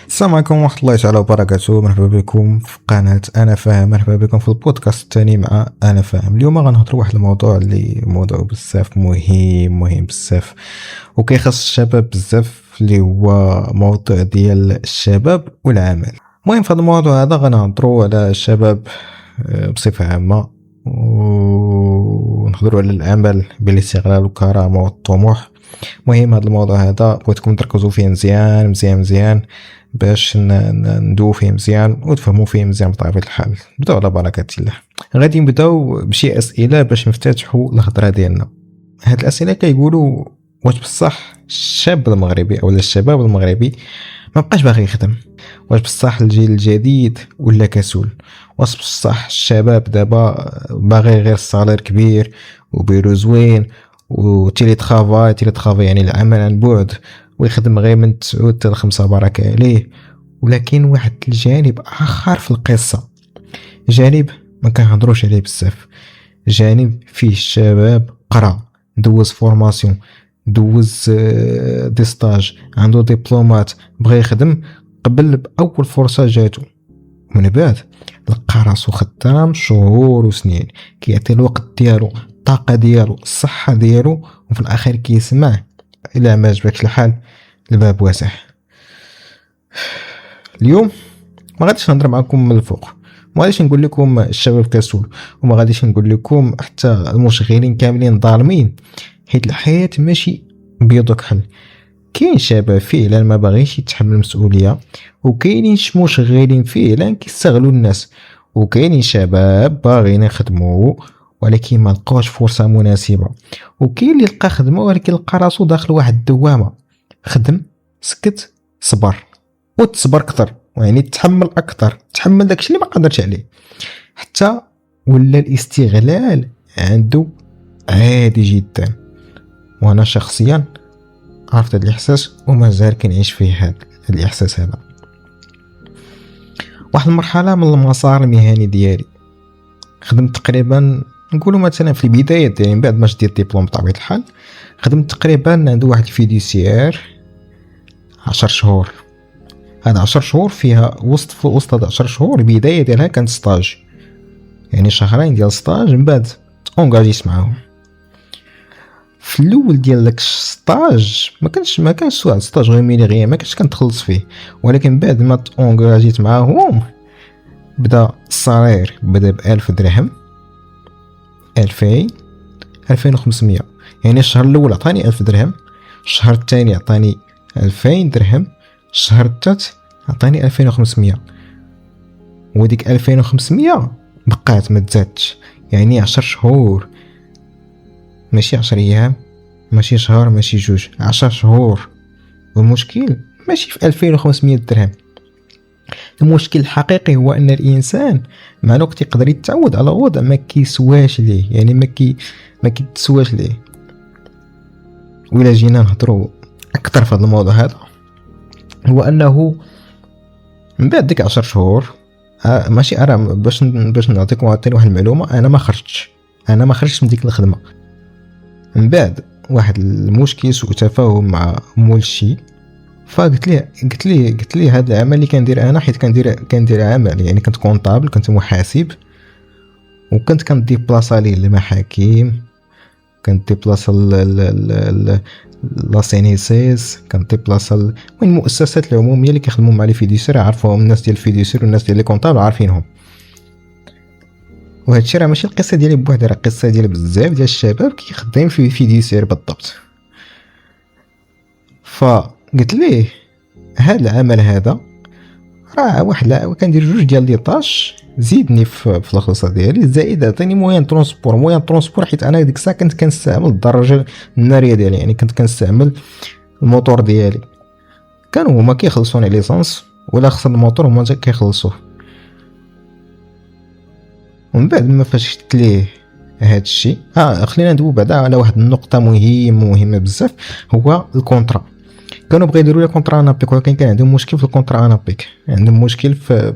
السلام عليكم ورحمة الله تعالى وبركاته. مرحبا بكم في قناة أنا فاهم، مرحبا بكم في البودكاست الثاني مع أنا فاهم. اليوم غنهضروا واحد الموضوع اللي موضوع بزاف مهم بزاف وكيخص الشباب بزاف، اللي هو موضوع ديال الشباب والعمل. المهم في هذا الموضوع هذا غنهضروا على الشباب بصفة عامة، ونهضروا على العمل بالاستغلال والكرامة والطموح. مهم هذا الموضوع هذا بغيتكم تركزوا فيه مزيان باش ندوو فيه مزيان وتفهموا فيه مزيان بطبيعة الحال. نبداو على بركة الله. غادي نبداو بشي اسئله باش نفتتحوا الهضره ديالنا. هاد الاسئله كيقولوا واش بصح الشاب المغربي او الشباب المغربي ما بقاش باغي يخدم؟ واش بصح الجيل الجديد ولا كسول؟ واش بصح الشباب دابا باغي غير الصالير كبير وبيرو زوين وتيلي ترافاي يعني العمل عن بعد، ويخدم غير من 9 حتى 5 بركة عليه؟ ولكن واحد الجانب اخر في القصة، جانب ما كنهضروش عليه بزاف، جانب فيه الشباب قرا، دوز فورماسيون، دوز دي ستاج، عنده دبلومات، بغى يخدم قبل باول فرصة جاتو، من بعد لقى راسو خدام شهور وسنين، كيعطي الوقت ديالو، الطاقة ديالو، الصحة ديالو، وفي الاخير كيسمع الى ما عجبكش الحال الباب واسع. اليوم ما غاديش نهضر معكم من الفوق، ما غاديش نقول لكم الشباب كسول، وما غاديش نقول لكم حتى المشغلين كاملين ظالمين، حيت الحياة ماشي بيض وكحل. كاين شباب فعلا ما باغيش يتحمل المسؤوليه، وكاينين مشغلين فعلا كيستغلوا الناس، وكاينين شباب باغيين يخدموا ولكن ما لقاوش فرصه مناسبه، وكاين اللي لقى خدمه ولكن لقى راسو داخل واحد الدوامه. خدم، سكت، صبر، وتصبر اكثر، يعني تحمل اكثر، تحمل داكشي اللي ما قدرتش عليه، حتى ولا الاستغلال عنده عادي جدا. وانا شخصيا عرفت هذا الاحساس ومازال كنعيش فيه هذا الاحساس هذا. واحد المرحله من المسار المهني ديالي خدمت تقريبا، نقولوا مثلا في البدايه ديالي من بعد ما شديت الدبلوم بطبيعه الحال، خدمت تقريبا عند واحد الفيديسيير 10 شهور. هذا 10 شهور فيها وسط هذا 10 شهور البدايه ديالها كانت ستاج، يعني شهرين ديال ستاج، من بعد اونغاجيت معاهم. في الاول ديال داك الستاج ما كانش سواء ستاج غير ما كنتش كنتخلص فيه، ولكن بعد ما اونغاجيت معاهم بدا الصرير بدا ب1000 درهم، 2000، 2500. يعني الشهر الاول عطاني 1000 درهم، الشهر الثاني عطاني 2000 درهم، الشهر الثالث عطاني 2500، وديك 2500 بقات ما تزادش. يعني 10 شهور، ماشي 10 ايام، ماشي شهر، ماشي 2، 10 شهور. والمشكل ماشي في 2500 درهم، المشكل الحقيقي هو ان الانسان مع الوقت يقدر يتعود على وضع ما كيسواش ليه، يعني ما كيتسواش ليه. وإلا جينا نهضروا اكثر في هذا الموضوع هذا، هو انه من بعد ديك 10 شهور ماشي انا باش نعطيكم عاوتاني واحد المعلومه، انا ما خرجتش من ديك الخدمه. من بعد واحد المشكل، سوء تفاهم مع مول الشي، فقلت لي هذا العمل اللي كندير انا، حيت كندير عمل، يعني كنت كونطابل، كنت محاسب، وكنت كنديبلاصا ليه المحاكم، كنت ديبلاصا لا سينيسيس، كنت ديبلاصا من المؤسسات العموميه اللي كيخدموا مع لي فيديسير، عارفهم الناس ديال الفيديسير والناس ديال لي كونطابل عارفينهم. وهذا الشيء راه ماشي القصه ديالي بوحدها، راه قصه ديال بزاف ديال الشباب كيخدم في فيديسير بالضبط. فقلت ليه هذا العمل هذا راه واحد كندير 2 ديال لي طاش، زيدني في الخلصه ديالي، زائد عطيني موين ترونسبور، حيت انا ديك الساعه كنت كنستعمل الدراجه الناريه ديالي، يعني كنت كنستعمل الموتور ديالي، كانوا هما كيخلصوني ليسانس ولا خسر الموتور هما كيخلصوه. ومن بعد ما فاش ليه هذا الشيء، خلينا ندوي بعدا على واحد النقطه مهمه بزاف، هو الكونطرا. كانوا بغاو يديروا لي كونطرا انابيك، ولكن كان عندهم مشكل في الكونطرا انابيك، عندهم مشكل في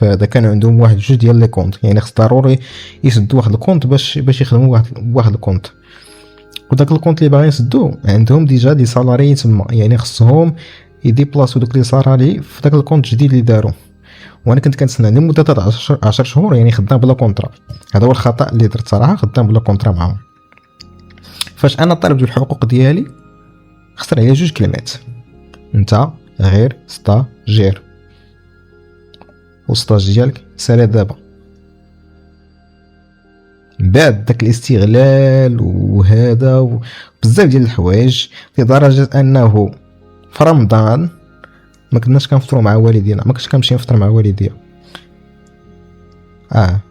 هذا، كان عندهم واحد 2 ديال لي كونط، يعني خص ضروري يسدوا واحد الكونط باش يخدموا واحد الكونط، وداك الكونط اللي باغيين يسدوا عندهم ديجا دي سالاري تما، يعني خصهم يديبلاسو دوك لي صرالي في داك الكونت الجديد اللي دارو. وانا كنت كنتسنى لمده 10 شهور، يعني خدام بلا كونطرا. هذا هو الخطا اللي درت صراحه، خدام بلا كونطرا معاهم. فاش انا طالب ديال الحقوق ديالي خسر عليا 2 كلمات: انت غير ستاجير، والسطاج ديالك سالا دابا. بعد داك الاستغلال وهذا بزاف ديال الحوايج، لدرجه انه في رمضان ما كناش كنفطروا مع والدينا، ما كنتش كنمشي نفطر مع والديا.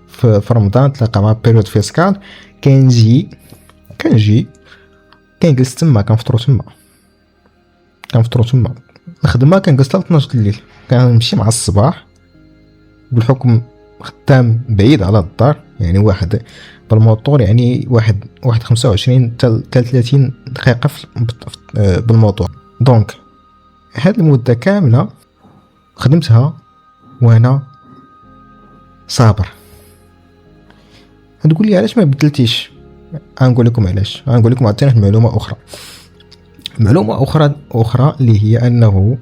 في رمضان تلاقى مع بيريود فيسكال، كنجي كنجلس تما كنفطروا تما. الخدمه كنجلس حتى 12 الليل، كنمشي مع الصباح بالحكم خدام بعيد على الدار، يعني واحد بالموطور، يعني واحد 25 حتى 30 دقيقه بالموطور. دونك هاد المده كامله خدمتها وانا صابر. تقول لي علاش ما بدلتيش؟ غنقول لكم علاش. غنقول لكم عاوتاني معلومه اخرى اللي هي انه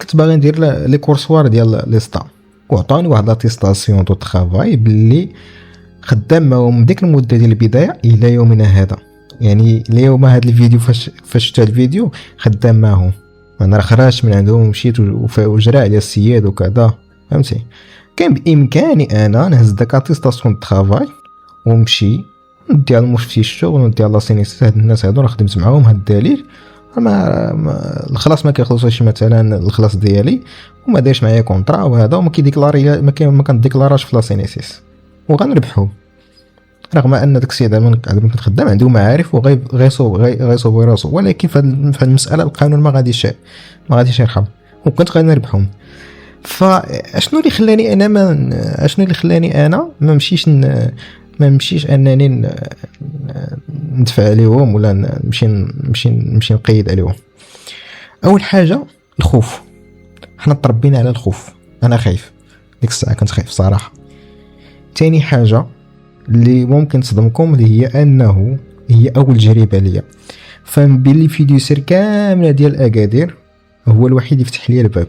كنت باغي ندير لي كورسوار ديال لي ستا، وعطاني واحد لاتيستاسيون دو طرافاي باللي خدام معاهم ديك المده ديال البدايه الى يومنا هذا. يعني اليوم هذا الفيديو فاش شفت الفيديو خدام معاهم، انا راه خرجت من عندهم ومشيت وجرى على السياد وكذا، فهمتي؟ كان بامكاني انا نهز داك اتيستاسيون دو طرافاي ونمشي ندي على مفتي الشغل وندي على سينيس. هاد الناس هادو راه خدمت معاهم، هاد الدليل الخلاص ما كيخلصوش مثلا الخلاص ديالي، وما دايرش معايا كونطرا وهذا، وما كيديكلاري ما كنديكلاراش في لاسينيسيس، وغنربحو رغم ان داك السيد عندما كنت خدام عنده معارف وغيصوب راسو. ولكن في هاد المساله القانون ما غاديش يرحم، وكنت غادي نربحهم. فاشنو اللي خلاني انا ما نمشيش انني ندفع عليهم ولا نمشي نقيد عليهم؟ اول حاجه الخوف. حنا تربينا على الخوف، انا خايف ديك الساعه، كنت خايف صراحه. تاني حاجه اللي ممكن تصدمكم اللي هي انه هي اول تجربه ليا، فنبين لي فيديوسير كامله ديال اكادير هو الوحيد اللي فتح لي الباب،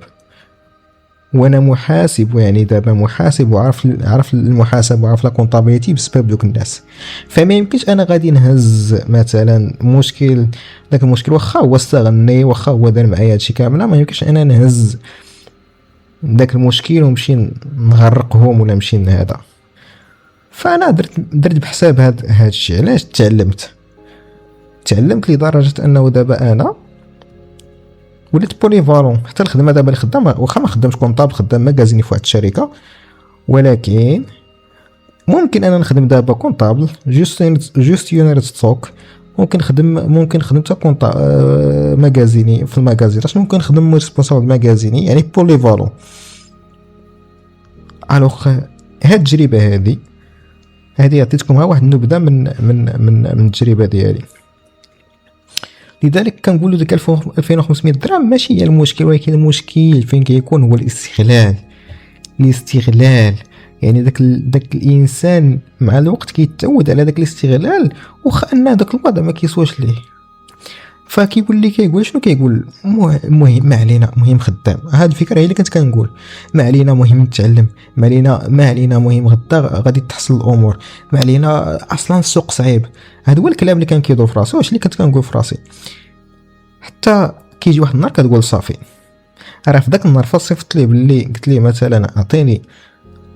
وانا محاسب، يعني دابا محاسب وعرف المحاسبه وعرف لا كونطابيليتي بسبب دوك الناس. فما يمكنش انا غادي نهز مثلا مشكل، داك المشكل واخا هو استغني، واخا هو دار معايا هادشي كامل، ما يمكنش انا نهز داك المشكل ونمشي نغرقهم ولا نمشي هذا. فانا درت بحساب هاد الشيء. علاش؟ تعلمت لدرجه انه دابا انا وليت بوليفالون. حتى الخدمه دابا اللي خدام، واخا ما خدامش كونطابل، خدام ماغازيني في واحد الشركه، ولكن ممكن انا نخدم دابا كونطابل جوست يونير ستوك، ممكن نخدم حتى ماغازيني في الماغازين، ممكن نخدم ريسبونسابل ماغازيني، يعني بوليفالون. الوغ هاد التجربه هذه عطيتكم واحد النبذه من التجربه ديالي. لذلك كنقولوا ديك 2500 درهم ماشي هي المشكل، ولكن المشكل فين كيكون هو الاستغلال. يعني داك الانسان مع الوقت كيتعود على داك الاستغلال، واخا ان داك الوضع ما كيسواش ليه، كيقول شنو كيقول؟ مهم ما علينا، مهم خدام. هاد الفكره هي اللي كنت كنقول، ما علينا مهم نتعلم، ما علينا مهم غدا غادي تحصل الامور، ما علينا اصلا السوق صعيب. هذا هو الكلام اللي كان كيدور في راسي، واش اللي كنت كنقول في راسي. حتى كيجي واحد النهار كتقول صافي، راه في داك النهار فصيفط ليه باللي قلت ليه مثلا اعطيني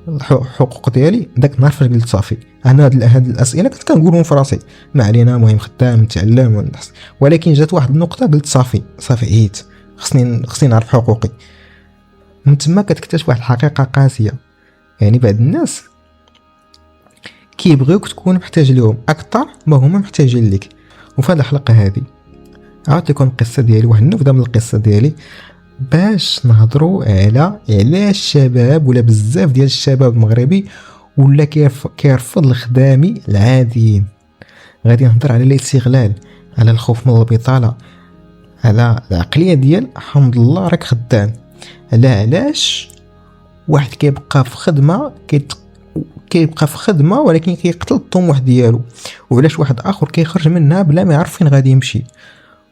الحقوق ديالي، داك النهار فاش قلت صافي انا هاد الاسئله كنت كنقولهم في راسي، ما علينا مهم خدام نتعلم ونحس. ولكن جات واحد النقطه قلت صافي عييت، خصني نعرف حقوقي. من تما كتكتشف واحد الحقيقه قاسيه، يعني بعض الناس كيبغيوك تكون محتاج لهم اكثر ما هما محتاجين لك. وفي هذه الحلقه هذه عاود لكم القصه ديالي، واحد النبذه من القصه ديالي، باش نهضروا على الشباب ولا بزاف ديال الشباب المغربي ولا كيرفض الخدامي العاديين. غادي نهضر على الاستغلال، على الخوف من البطاله، على العقليه ديال الحمد لله راك خدام، على علاش واحد كيبقى في خدمه ولكن كيقتل الطموح ديالو، وعلاش واحد اخر كيخرج منها بلا ما يعرف فين غادي يمشي،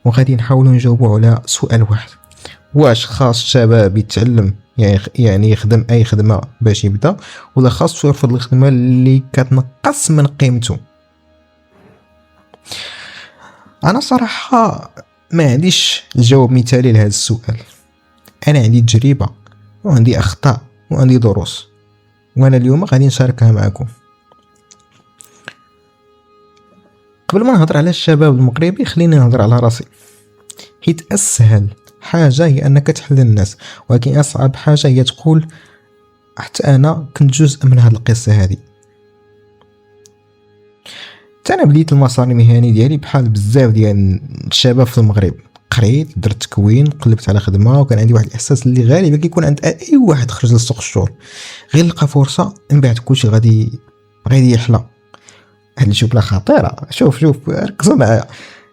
وغادي نحاولوا نجاوبوا على سؤال واحد: واش خاص الشباب يتعلم يعني يخدم اي خدمه باش يبدا، ولا خاصو يرفض الخدمه اللي كتنقص من قيمته؟ انا صراحه ما عنديش الجواب مثالي لهذا السؤال. انا عندي تجربه وعندي اخطاء وعندي دروس، وانا اليوم غادي نشاركها معكم. قبل ما نهضر على الشباب المغربي خليني نهضر على راسي، حيت اسهل حاجه هي انك تحل الناس، ولكن اصعب حاجه هي تقول حتى انا كنت جزء من هذه القصه هذه. انا بديت المسار المهني ديالي بحال بزاف ديال الشباب في المغرب، قريت، درت تكوين، قلبت على خدمه، وكان عندي واحد الاحساس اللي غالبا كيكون عند اي واحد خرج لسوق الشغل، غير لقى فرصه من بعد كلشي غادي يحلى. هاد الجمله خطيره. شوف ركزوا معايا.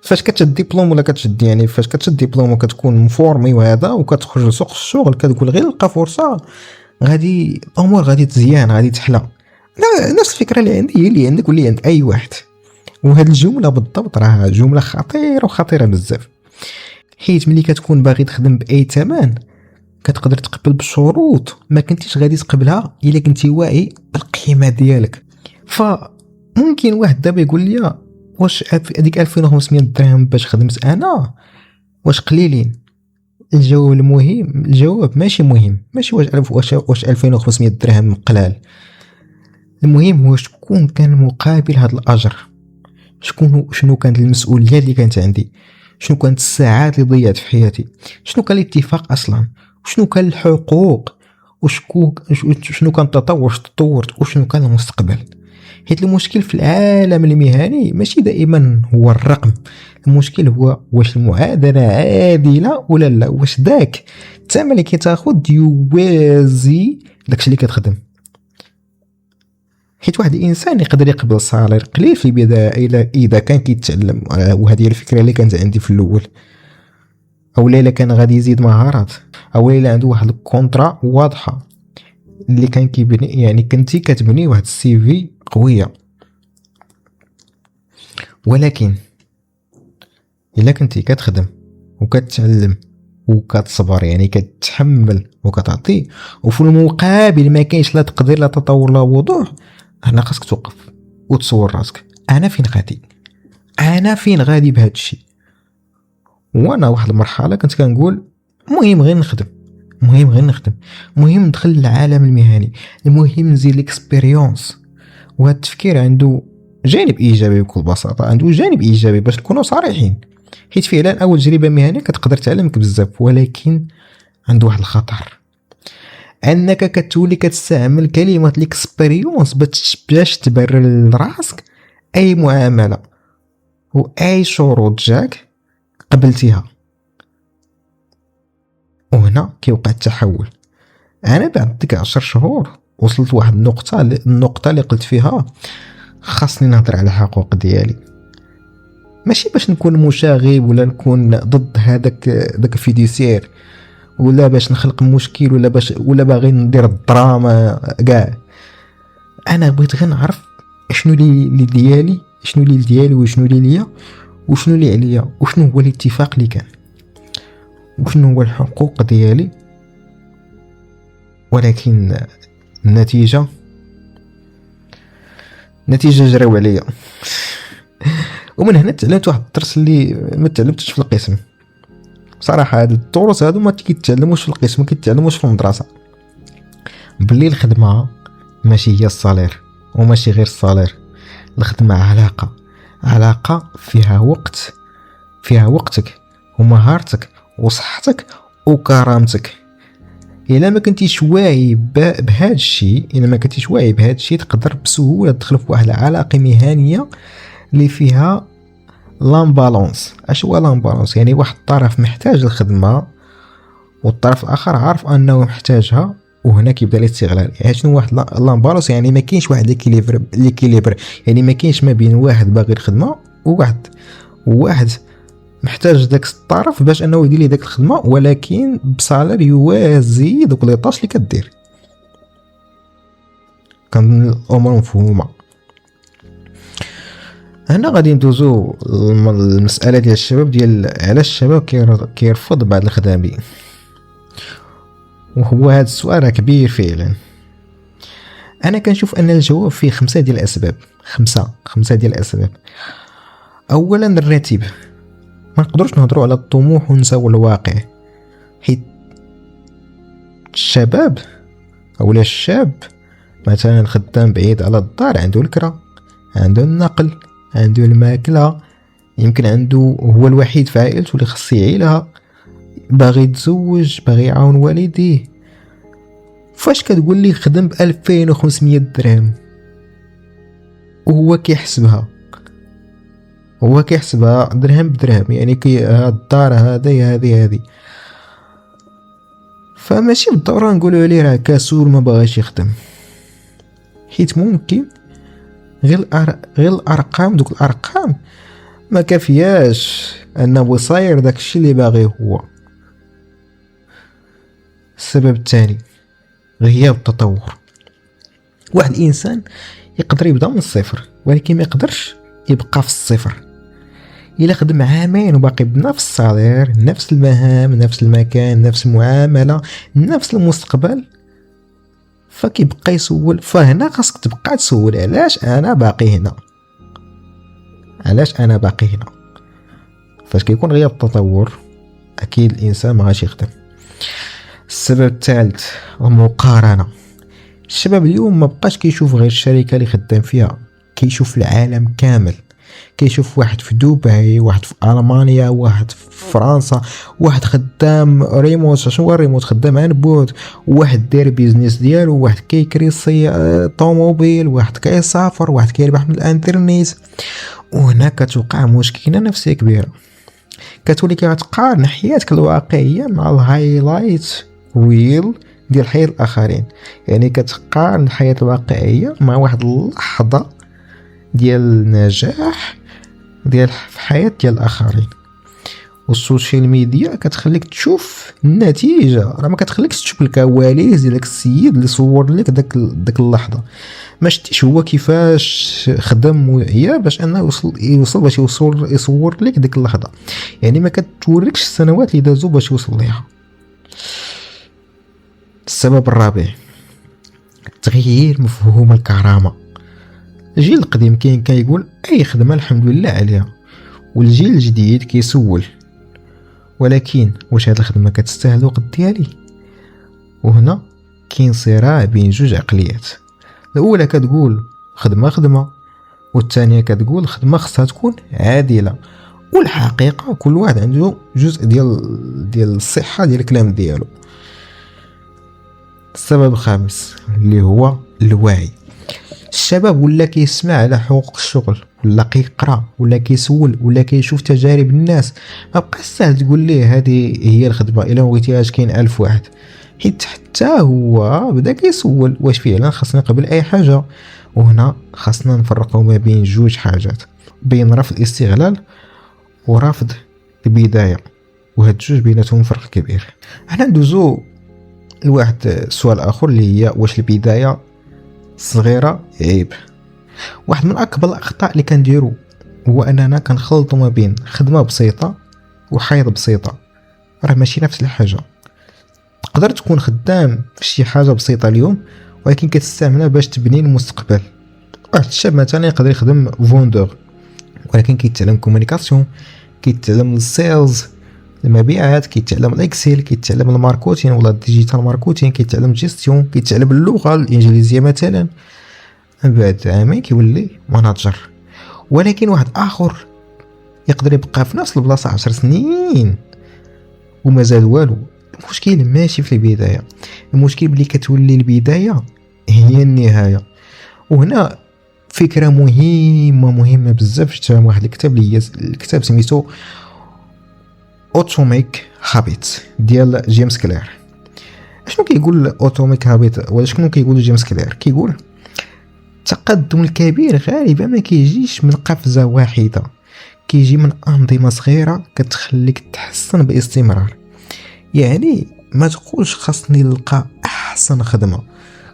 فاش كتشد ديبلوم ولا كتشد يعني فاش كتشد ديبلوم وكتكون مفورمي وهذا وكتخرج لسوق الشغل كتقول غير لقى فرصه، غادي الامور غادي تزيان، غادي تحلى. نفس الفكره اللي عندي هي اللي عندك واللي عند اي واحد. وهاد الجمله بالضبط راه جمله خطيره وخطيره بزاف، حيت ملي كتكون باغي تخدم باي ثمن كتقدر تقبل بشروط ما كنتيش غادي تقبلها الا كنتي واعي بالقيمه ديالك. فممكن واحد دابا يقول لي واش هذيك 2500 درهم باش خدمت انا واش قليلين؟ الجواب ماشي مهم، ماشي واش 2500 درهم قلال. المهم هو شكون كان مقابل هذا الاجر، شنو كانت المسؤوليات اللي كانت عندي، شنو كانت الساعات اللي ضيعت في حياتي، شنو كان الاتفاق اصلا، وشنو كان الحقوق، شنو كان التطور، تطورت، وشنو كان المستقبل. حيت المشكل في العالم المهني ماشي دائما هو الرقم، المشكل هو واش المعادله عادله ولا لا، واش داك الثمن اللي كتاخد يوازي داكشي اللي كتخدم. حيت واحد الانسان يقدر يقبل صالير قليل في البدايه اذا كان كيتعلم، وهذه هي الفكره اللي كانت عندي في الاول، او الا كان غادي يزيد مهارات، او الا عنده واحد الكونطرا واضحه اللي كان كيبني، يعني كنتي كتبني واحد السي في قويه. ولكن الا كنتي كتخدم وكتعلم وكتصبر، يعني كتحمل وكتعطي، وفي المقابل ما كاينش لا تقدير لا تطور لا وضوح، هنا خاصك توقف وتصور راسك انا فين غادي بهذا الشيء. وانا واحد المرحله كنت كنقول مهم غير نخدم، مهم ندخل العالم المهني، المهم نزيد الاكسبيريونس. وهذا التفكير عنده جانب ايجابي بكل بساطه، عنده جانب ايجابي باش نكونوا صريحين، حيت فعلا اول تجربه مهنيه كتقدر تعلمك بزاف، ولكن عنده واحد الخطر، انك كتولي كتستعمل كلمه الاكسبيريونس باش تبرر لراسك اي معامله واي شروط جاك قبلتيها. وهنا كيوقع التحول. انا بعد ديك 10 شهور وصلت لواحد النقطه اللي قلت فيها خاصني نهضر على الحقوق ديالي، ماشي باش نكون مشاغب ولا نكون ضد هذاك الفيديسير، ولا باش نخلق مشكل، ولا باغي ندير الدراما كاع. انا بغيت غير نعرف شنو اللي ديالي وشنو اللي ليا وشنو اللي عليا وشنو هو الاتفاق اللي كان وشنو هو الحقوق ديالي. ولكن النتيجه جراو عليا. ومن هنا تعلمت واحد الدرس اللي ما تعلمتش في القسم صراحه. هاد الدروس هادو ما كيتعلموش في القسم، ما كيتعلموش في المدرسه. بلي الخدمه ماشي هي الصالير وماشي غير الصالير، الخدمه علاقه فيها وقتك ومهارتك وصحتك وكرامتك. الا ما كنتيش واعي بهذا الشيء تقدر بسهوله تدخل في واحد العلاقه مهنيه اللي فيها لامبالونس. اش هو لامبالونس؟ يعني واحد الطرف محتاج الخدمه والطرف الاخر عارف انه محتاجها، وهنا كيبدا الاستغلال. يعني شنو واحد لامبالونس؟ يعني ما كاينش واحد ليكيليبر، يعني ما كاينش ما بين واحد باغي الخدمه وواحد محتاج داك الطرف باش انه يدير ليه داك الخدمه، ولكن بصالير يوازي دوك لي طاش اللي كدير. كان الامور مفهومه. هنا غادي ندوزو المساله ديال الشباب، ديال علاش الشباب كيرفض بعض الخدامين. وهو هذا السؤال كبير فعلا. انا كنشوف ان الجواب فيه 5 ديال الاسباب. خمسة ديال الاسباب. اولا الراتب، ما نقدروش نهضروا على الطموح ونساو الواقع، حيت الشباب اولا الشاب مثلا خدام بعيد على الدار، عنده الكرة، عنده النقل، عنده الماكله، يمكن عنده هو الوحيد في عائلته اللي خص يعيلها، باغي يتزوج، باغي يعاون والديه. فاش كتقول لي خدم ب 2500 درهم وهو كيحسبها درهم بدرهم، يعني كي الدار هذه فماشي بالضروره نقولوا عليه راه كسول ما باغيش يخدم، حيت ممكن غير الارقام، دوك الارقام ما كافياش انه يصاير داكشي اللي باغيه هو. السبب الثاني غياب التطور. واحد الانسان يقدر يبدا من الصفر، ولكن ما يقدرش يبقى في الصفر. الا خدم عامين وباقي بنفس الصالير، نفس المهام، نفس المكان، نفس المعامله، نفس المستقبل، فكيبقى يسول. فهنا خاصك تبقى تسول علاش انا باقي هنا، فاش كيكون غياب التطور اكيد الانسان ما غاش يخدم. السبب الثالث المقارنه. الشباب اليوم ما بقاش كيشوف غير الشركه اللي خدام فيها، كيشوف العالم كامل. كيشوف واحد في دبي، واحد في المانيا، واحد في فرنسا، واحد خدام ريموت. شنو هو الريموت؟ خدام عن بعد. واحد داير بيزنس ديالو، واحد كيكري طوموبيل، واحد كيسافر، واحد كيربح من الانترنت. وهنا كتوقع مشكله نفسيه كبيره، كتولي كتقارن حياتك الواقعيه مع الهايلايت ريل ديال حياة الاخرين. يعني كتقارن الحياه الواقعيه مع واحد اللحظه ديال النجاح ديال في حياة ديال الاخرين. والسوشيال ميديا كتخليك تشوف النتيجه، راه ما كتخليكش تشوف الكواليس ديال داك السيد اللي صور لك داك اللحظه. ما شتيش هو كيفاش خدم وعيا باش انه يوصل باش يصور لك ديك اللحظه. يعني ما كتوريكش السنوات اللي دازو باش يوصل ليها. السبب الرابع تغيير مفهوم الكرامه. الجيل القديم كان كيقول اي خدمه الحمد لله عليها، والجيل الجديد كيسول ولكن واش هاد الخدمه كتستاهل الوقت ديالي؟ وهنا كاين صراع بين جوج عقليات. الاولى كتقول خدمه، والثانيه كتقول خدمه خصها تكون عادله. والحقيقه كل واحد عنده جزء ديال الصحه ديال الكلام ديالو. السبب الخامس اللي هو الوعي. الشباب ولا كيسمع على حقوق الشغل، ولا كيقرا، ولا كيسول، ولا كيشوف تجارب الناس. ما بقاش سهل تقول ليه هذه هي الخدمه الا بغيتيهاش كاين 1000 واحد، حيت حتى هو بدا كيسول واش فعلا خاصني قبل اي حاجه. وهنا خاصنا نفرقوا ما بين جوج حاجات، بين رفض الاستغلال ورفض البدايه، وهاد جوج بيناتهم فرق كبير. احنا ندوزو لواحد سؤال اخر اللي هي واش البدايه صغيره عيب؟ واحد من اكبر الاخطاء اللي كنديرو هو اننا كنخلطوا ما بين خدمه بسيطه وحياه بسيطه. راه ماشي نفس الحاجه. تقدر تكون خدام في شي حاجه بسيطه اليوم، ولكن كتستعملها باش تبني المستقبل. واحد الشاب مثلا يقدر يخدم فوندور، ولكن كيتعلم كومونيكاسيون، كيتعلم السيلز المبيعات، كيتعلم الاكسل، كيتعلم الماركتين ولا الديجيتال ماركتين، كيتعلم جيستيون، كيتعلم اللغه الانجليزيه مثلا. من بعد عامين كيولي ماناجر. ولكن واحد اخر يقدر يبقى في نفس البلاصه 10 سنين وما زاد والو. المشكل ماشي في البدايه، المشكل بلي كتولي البدايه هي النهايه. وهنا فكره مهمه بزاف. شفت واحد الكتاب اللي هي الكتاب سميتو اوتوميك هابيت ديال جيمس كلير. شنو كيقول اوتوميك هابيت ولا شنو كيقول جيمس كلير؟ كيقول التقدم الكبير غالبا ما كيجيش من قفزه واحده، كيجي من انظمه صغيره كتخليك تحسن باستمرار. يعني ما تقولش خاصني نلقى احسن خدمه،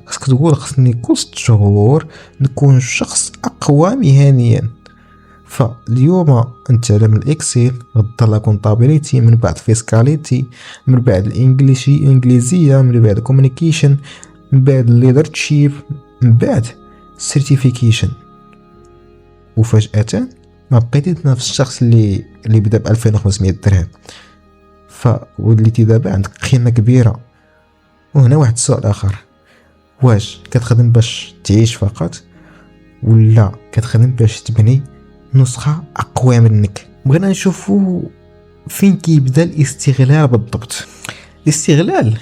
خاصك تقول خاصني كل 6 شهور نكون شخص اقوى مهنيا. فاليوم نتعلم الاكسل، غدا لا كونطابيليتي، من بعد فيسكاليتي، من بعد الانجليزيه، من بعد كومونيكيشن، من بعد ليدرشيب، من بعد سيرتيفيكيشن. وفجأة ما بقيتي نفس الشخص اللي بدا ب 2500 درهم، فوليتي دابا عندك قيمه كبيره. وهنا واحد السؤال اخر، واش كتخدم باش تعيش فقط ولا كتخدم باش تبني نسخه اقوى منك؟ بغينا نشوفوا فين كيبدا الاستغلال بالضبط. الاستغلال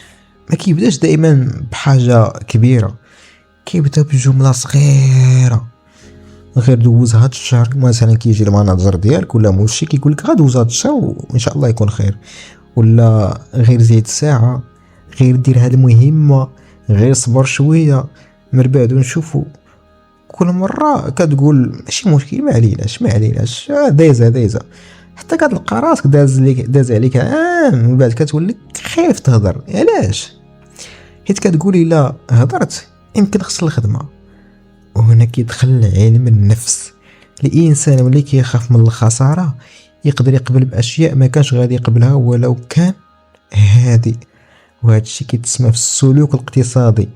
ما كيبداش دائما بحاجه كبيره، كيبدا بجمله صغيره، غير دوز هاد الشهر. مثلا كيجي المناجر ديالك ولا موشي كيقول لك غدوز هاد الشهر وان شاء الله يكون خير، ولا غير زيد ساعه، غير دير هاد المهمه، غير صبر شويه. من بعد نشوفوا كل مره كتقول ماشي مشكل، ما عليناش دايزه حتى كتلقى راسك داز عليك عام، من بعد كتولي خايف تهضر. علاش؟ حيت كتقولي لا هضرت يمكن خسر الخدمه. وهنا كيدخل علم النفس. الانسان ملي كيخاف من الخساره يقدر يقبل باشياء ما كانش غادي يقبلها ولو كان هادي. وهذا الشيء كيتسمى في السلوك الاقتصادي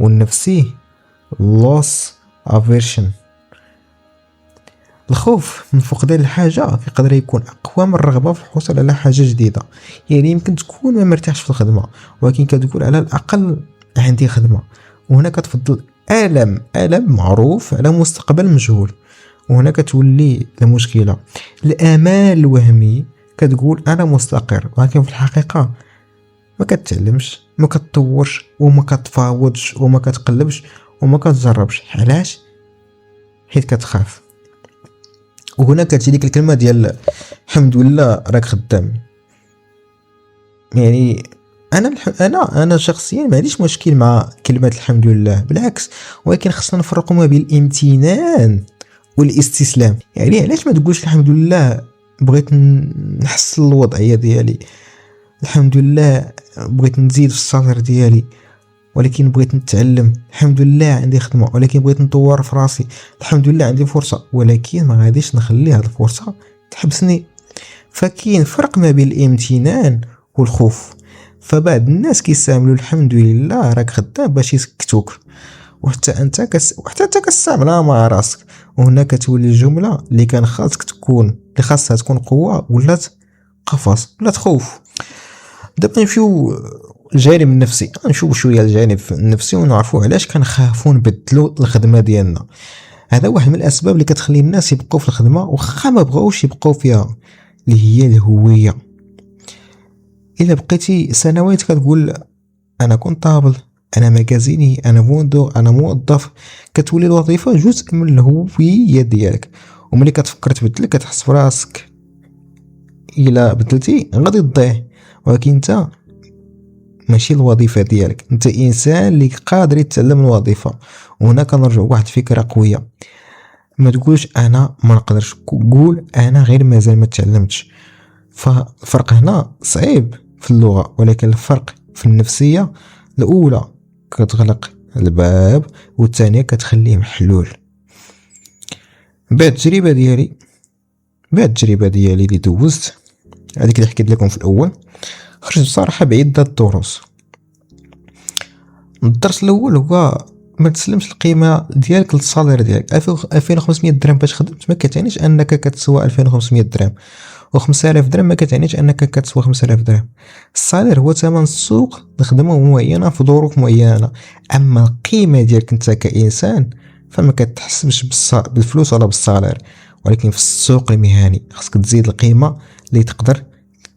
والنفسي loss aversion. الخوف من فقدان الحاجه يقدر يكون اقوى من الرغبه في الحصول على حاجه جديده. يعني يمكن تكون ما مرتاحش في الخدمه ولكن كتقول على الاقل عندي خدمه، وهنا كتفضل ألم معروف على مستقبل مجهول. وهنا كتولي المشكلة. الآمال الوهمي كتقول أنا مستقر، ولكن في الحقيقة ما كتعلمش، ما كتطورش، وما كتفاوضش، وما كتقلبش، وما كتجربش. علاش؟ حيت كتخاف. وهنا كتجي ديك الكلمة ديال الحمد لله راك خدام. يعني انا شخصيا ما عنديش مشكل مع كلمه الحمد لله، بالعكس، ولكن خصنا نفرقوا ما بين الامتنان والاستسلام. يعني علاش ما تقولش الحمد لله بغيت نحسن الوضعيه ديالي، الحمد لله بغيت نزيد في الصالير ديالي، ولكن بغيت نتعلم، الحمد لله عندي خدمه ولكن بغيت نطور في راسي، الحمد لله عندي فرصه ولكن ما غاديش نخلي هذه الفرصه تحبسني. فكاين فرق ما بين الامتنان والخوف. فبعض الناس كيستعملوا الحمد لله راك خدام باش يسكتوك، وحتى انت كتستعملها مع راسك. وهنا كتولي الجمله اللي كان خاصك تكون، اللي خاصها تكون قوه، ولات قفص، ولات خوف. دابا نمشيو الجانب النفسي، نشوف شويه الجانب النفسي ونعرفوا علاش كنخافوا نبدلوا الخدمه ديالنا. هذا واحد من الاسباب اللي كتخلي الناس يبقوا في الخدمه واخا ما بغاوش يبقوا فيها، اللي هي الهويه. الا بقيتي سنوات كتقول انا كونطابل، انا مغازيني، انا فوندور، انا موظف، كتولي الوظيفه جزء من الهويه ديالك. وملي كتفكر تبدل كتحس براسك الا بدلتي غادي تضيع، ولكن انت ماشي الوظيفه ديالك، انت انسان اللي قادر يتعلم الوظيفه. وهنا كنرجع واحد الفكره قويه، ما تقولش انا ما نقدرش، قول انا غير مازال ما تعلمتش. فالفرق هنا صعيب في اللغه، ولكن الفرق في النفسيه. الاولى كتغلق الباب والثانيه كتخليه محلول. بعد التجربه ديالي اللي دوزت، هذيك اللي حكيت لكم في الاول، خرجت بصراحه بعده دروس. الدرس الاول هو ما تسلمش القيمه ديالك للصالير ديالك. 2500 درهم باش خدمت ما كتعنيش انك كتسوى 2500 درهم، و5000 درهم ما كتعنيش انك كتسوى 5000 درهم. الصالير هو ثمن السوق لخدمه معينه في ظروف معينه، اما القيمه ديالك انت كانسان فما كتحسبش بالفلوس ولا بالصالير، ولكن في السوق المهني خاصك تزيد القيمه اللي تقدر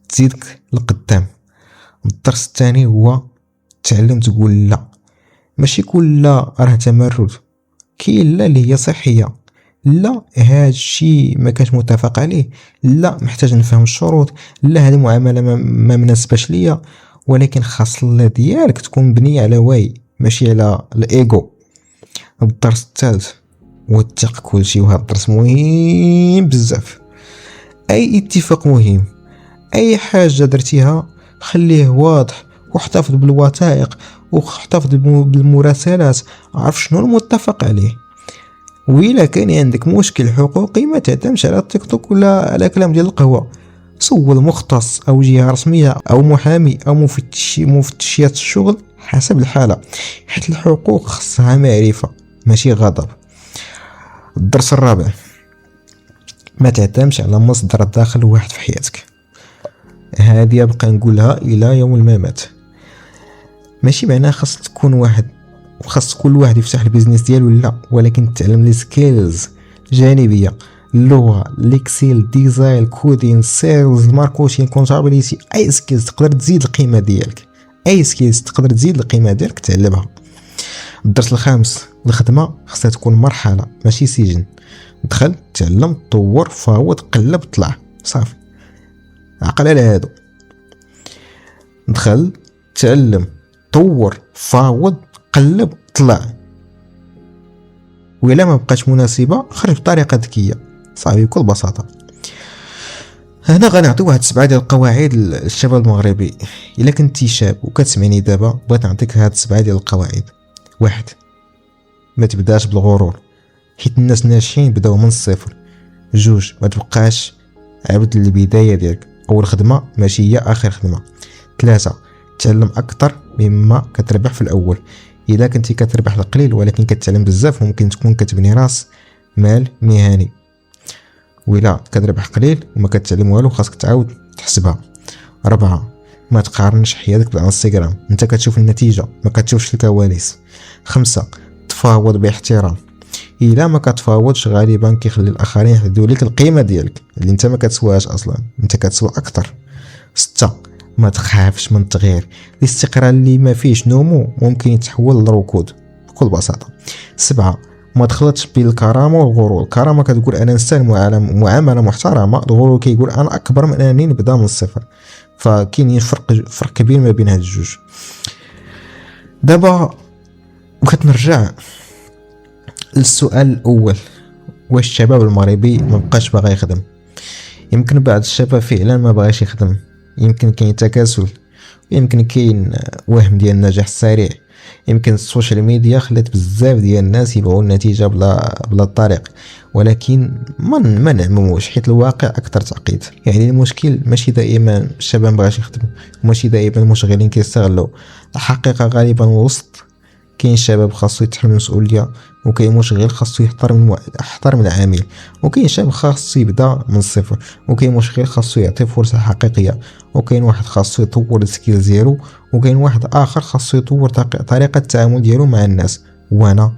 تزيدك لقدام. الدرس الثاني هو تعلم تقول لا. ماشي كل لا راه تمرد، كاين لا اللي هي صحيه، لا هذا الشيء ما كانش متفق عليه، لا محتاج نفهم الشروط، لا هذه المعامله ما مناسباش ليا. ولكن خاص لا ديالك تكون مبنيه على واي ماشي على الايجو. الدرس الثالث هو اتق كل شيء، وهذا الدرس مهم بزاف. اي اتفاق مهم، اي حاجه درتيها خليه واضح، واحتفظ بالوثائق، واحتفظ بالمراسلات، عرف شنو المتفق عليه. وإلا كان عندك مشكل حقوقي ما تعتمدش على التيك توك ولا على كلام ديال القهوة، سول مختص أو جهة رسمية أو محامي أو مفتشيات الشغل حسب الحالة، حيت الحقوق خصها معرفة ماشي غضب. الدرس الرابع: ما تعتمدش على مصدر دخل واحد في حياتك. هذه بقى نقولها الى يوم الممات. ماشي معناها خاص كل واحد يفتح البيزنس ديالو، لا، ولكن تعلم لي سكيلز جانبيه: اللغه، الاكسل، ديزاين، كودين، سيلز، ماركتينغ، كونتابيليتي. اي سكيلز تقدر تزيد القيمه ديالك، تعلمها. الدرس الخامس: الخدمه خاصها تكون مرحله ماشي سجن. دخل، تعلم، طور، فاوض، قلب، طلع، صافي. عقل على هادو: دخل، تعلم، طور، فاوض، قلب، طلع. وإلا ما بقاش مناسبة خرج بطريقة ذكية، صافي، بكل بساطة. هنا غنعطي واحد 7 ديال القواعد للشباب المغربي. الا كنتي شاب وكتسمعني دابا بغيت نعطيك هاد 7 ديال القواعد. 1: ما تبداش بالغرور، حيت الناس ناجحين بداو من الصفر. 2: ما تبقاش عبد للبداية ديالك، اول خدمة ماشي هي اخر خدمة. 3: تعلم اكثر مما كتربح في الاول. الا كنتي كتربح القليل ولكن كتعلم بزاف ممكن تكون كتبني راس مال مهني، وإلا كتربح قليل وما كتعلم والو خاصك تعاود تحسبها. 4: ما تقارنش حياتك بالانستغرام، انت كتشوف النتيجة ما كتشوفش الكواليس. 5: تفاوض باحترام، الا ما كتفاوضش غالبا كيخلي الاخرين يحددوا لك القيمة ديالك اللي انت ما كتسواهاش اصلا، انت كتسوى اكثر. 6: ما تخافش من التغيير، الاستقرار اللي ما فيهش نمو ممكن يتحول لركود بكل بساطة. 7: ما تخلطش بين الكرامة والغرور، الكرامة كتقول انا انسان معاملة محترمة، الغرور كيقول انا اكبر من انني نبدا من الصفر. فكاين فرق كبير ما بين هاد الجوج. دابا كتنرجع للسؤال الاول: واش الشباب المغربي ما بقاش باغي يخدم؟ يمكن بعض الشباب فعلا ما بغاش يخدم، يمكن كاين تكاسل، يمكن كاين وهم ديال النجاح السريع، يمكن السوشيال ميديا خلات بزاف ديال الناس يبغوا النتيجه بلا الطريق، ولكن ما نعمموش حيت الواقع اكثر تعقيد. يعني المشكل ماشي دائما الشباب مبغاش يخدم، ماشي دائما المشغلين كيستغلوا، الحقيقه غالبا وسط كاين شباب خاصو يتحمل المسؤوليه، وكاين مشغل خاصو يحترم العامل، وكاين شاب خاصو يبدا من الصفر، وكاين مشغل خاصو يعطي فرصه حقيقيه، وكاين واحد خاصو يطور السكيلز ديالو، وكاين واحد اخر خاصو يطور طريقه التعامل ديالو مع الناس. وانا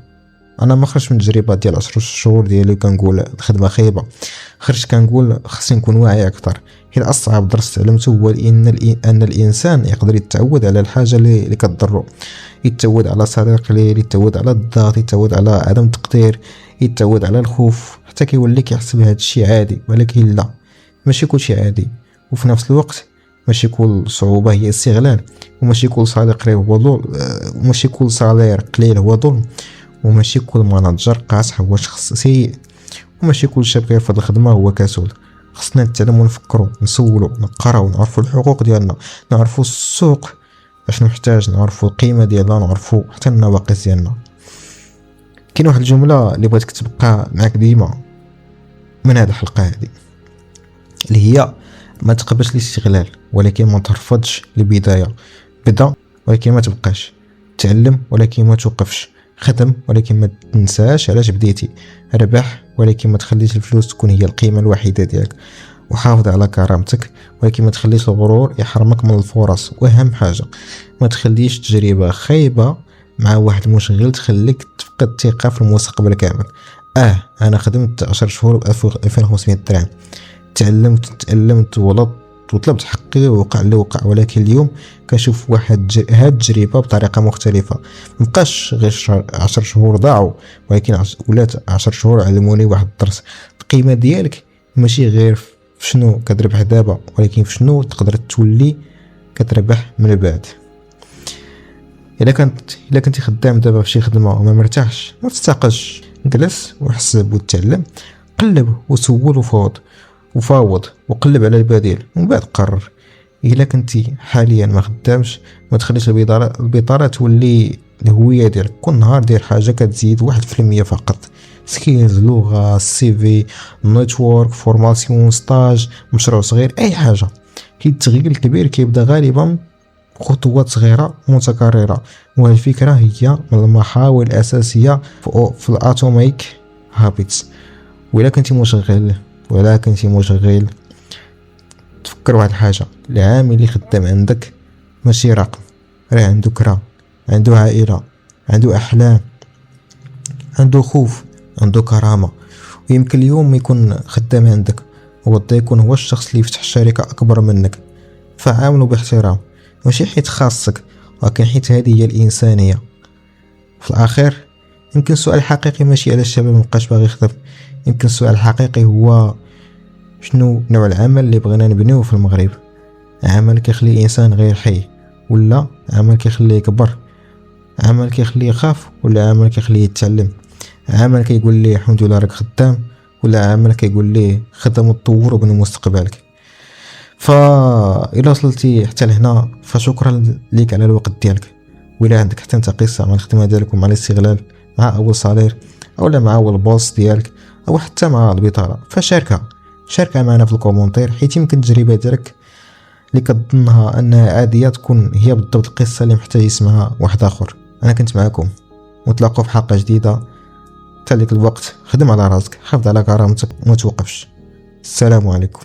ما خرجت من التجربه ديال 10 شهور ديالي كنقول الخدمه خايبه، خرجت كنقول خصني نكون واعي اكثر، حيت اصعب درس تعلمته هو ان الانسان يقدر يتعود على الحاجه اللي كتضرو، يتعود على صديق ليه، يتعود على الضغط، يتعود على عدم التقدير، يتعود على الخوف، حتى كيولي كيحسب هذا الشيء عادي. ولكن لا، ماشي كل شيء عادي، وفي نفس الوقت ماشي كل صعوبه هي استغلال، وماشي كل صديق هو ظلم، وماشي كل صالير قليل هو ظلم، وماشي كل مناجر قاصح هو شخص سيء، وماشي كل شاب كيرفض الخدمه هو كسول. خصنا نتعلموا نفكروا، نسولوا، نقراو، نعرفوا الحقوق ديالنا، نعرفوا السوق باش نحتاج، نعرفوا القيمه ديالنا، نعرفوا حتى النواقص ديالنا. كاين واحد الجمله اللي بغيتك تبقى معك ديما من هذه الحلقه هذه، اللي هي: ما تقبلش الاستغلال ولكن ما ترفضش البدايه، بدا ولكن ما تبقاش، تعلم ولكن ما توقفش، خدم ولكن ما تنساش علاش بديتي، ربح ولكن ما تخليش الفلوس تكون هي القيمه الوحيده ديالك، وحافظ على كرامتك ولكن ما تخليش الغرور يحرمك من الفرص، واهم حاجه ما تخليش تجربه خايبه مع واحد مشغل تخليك تفقد الثقه في المستقبل كامل. انا خدمت 10 شهور ب 2500 درهم، تعلمت وطلبت حقي ووقع اللي وقع، ولكن اليوم كنشوف هاد التجربه بطريقه مختلفه. مبقاش غير 10 شهور ضاعوا، ولكن ولات 10 شهور علموني واحد الدرس: القيمه ديالك ماشي غير في شنو كتربح دابا، ولكن في شنو تقدر تولي كتربح من بعد. الا كنتي خدام دابا في شي خدمه وما مرتاحش، ما تستقلش، جلس وحسب وتعلم، قلب وسول وفاوض وقلب على البديل، ومن بعد قرر. الا كنتي حاليا ما خدامش، ما تخليش البطاله تولي الهويه ديالك. كل نهار دير حاجه كتزيد 1% فقط، سكيلز، لغه، سي في، نيتورك، فورماسيون، ستاج، مشروع صغير، اي حاجه. كي التغيير الكبير كيبدا غالبا خطوات صغيره متكرره، والفكره هي من المحاور الاساسيه في الاتوميك هابيتس. ولا كنتي مشغل تفكر واحد الحاجه، العامل اللي خدام عندك ماشي رقم، راه عنده كرا، عنده عائله، عنده احلام، عنده خوف، عنده كرامه. ويمكن اليوم يكون خدام عندك وغدا يكون هو الشخص اللي يفتح شركه اكبر منك. فعامله باحترام، ماشي حيت خاصك، ولكن حيت هذه هي الانسانيه. في الاخير يمكن السؤال الحقيقي ماشي على الشباب مبقاش باغي يخدم، يمكن السؤال الحقيقي هو شنو نوع العمل اللي بغينا نبنيوه في المغرب؟ عمل كيخلي انسان غير حي، ولا عمل كيخليه يكبر؟ عمل كيخليه يخاف، ولا عمل كيخليه يتعلم؟ عمل كيقول ليه الحمد لله راك خدام، ولا عمل كيقول ليه خدم وتطور وبني مستقبلك؟ فإلا وصلتي حتى لهنا فشكرا ليك على الوقت ديالك. وإلا عندك حتى انت قصة مع الخدمة ديالك ومع الاستغلال مع أول صالير، أو مع أول بوس ديالك، أو حتى مع البطالة، شاركها معنا في الكومنتير، حيت يمكن التجربة ديالك اللي كتظنها أنها عادية تكون هي بالضبط القصة اللي محتاج يسمعها واحد آخر. أنا كنت معكم، ونتلاقوا في حلقة جديدة. تالك الوقت خدم على راسك، حافظ على كرامتك وما توقفش. السلام عليكم.